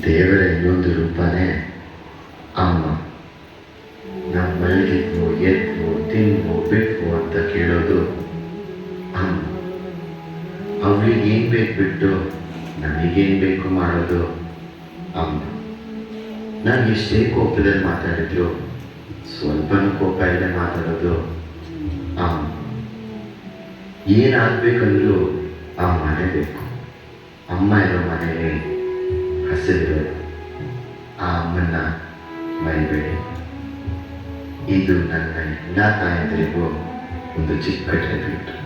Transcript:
ದೇವರ ಇನ್ನೊಂದು ರೂಪನೇ ಅಮ್ಮ. ನಾವು ಮಲಗಿದ್ವು, ಎದ್ವು, ತಿನ್ವು, ಬಿಟ್ವು ಅಂತ ಕೇಳೋದು ಅಮ್ಮ. ಅವಳಿಗೆ ಏನು ಬೇಕು ಬಿಟ್ಟು ನನಗೇನು ಬೇಕು ಮಾಡೋದು ಅಮ್ಮ. ನಾನು ಎಷ್ಟೇ ಕೋಪದಲ್ಲಿ ಮಾತಾಡಿದ್ರು ಸ್ವಲ್ಪನೂ ಕೋಪ ಇಲ್ಲದೆ ಮಾತಾಡೋದು ಅಮ್ಮ. ಏನಾಗಬೇಕಂದ್ರೂ ಅಮ್ಮನೇ ಬೇಕು. ಅಮ್ಮ ಇರೋ ಮನೆಯಲ್ಲಿ ಹಸಿರು. ಆ ಅಮ್ಮನ್ನ ಮರಿಬೇಡಿ. ಇದು ನನ್ನ ಎಲ್ಲ ತಾಯಂದಿರಿಗೂ ಒಂದು ಚಿಕ್ಕ ಟ್ರಿಬ್ಯೂಟ್.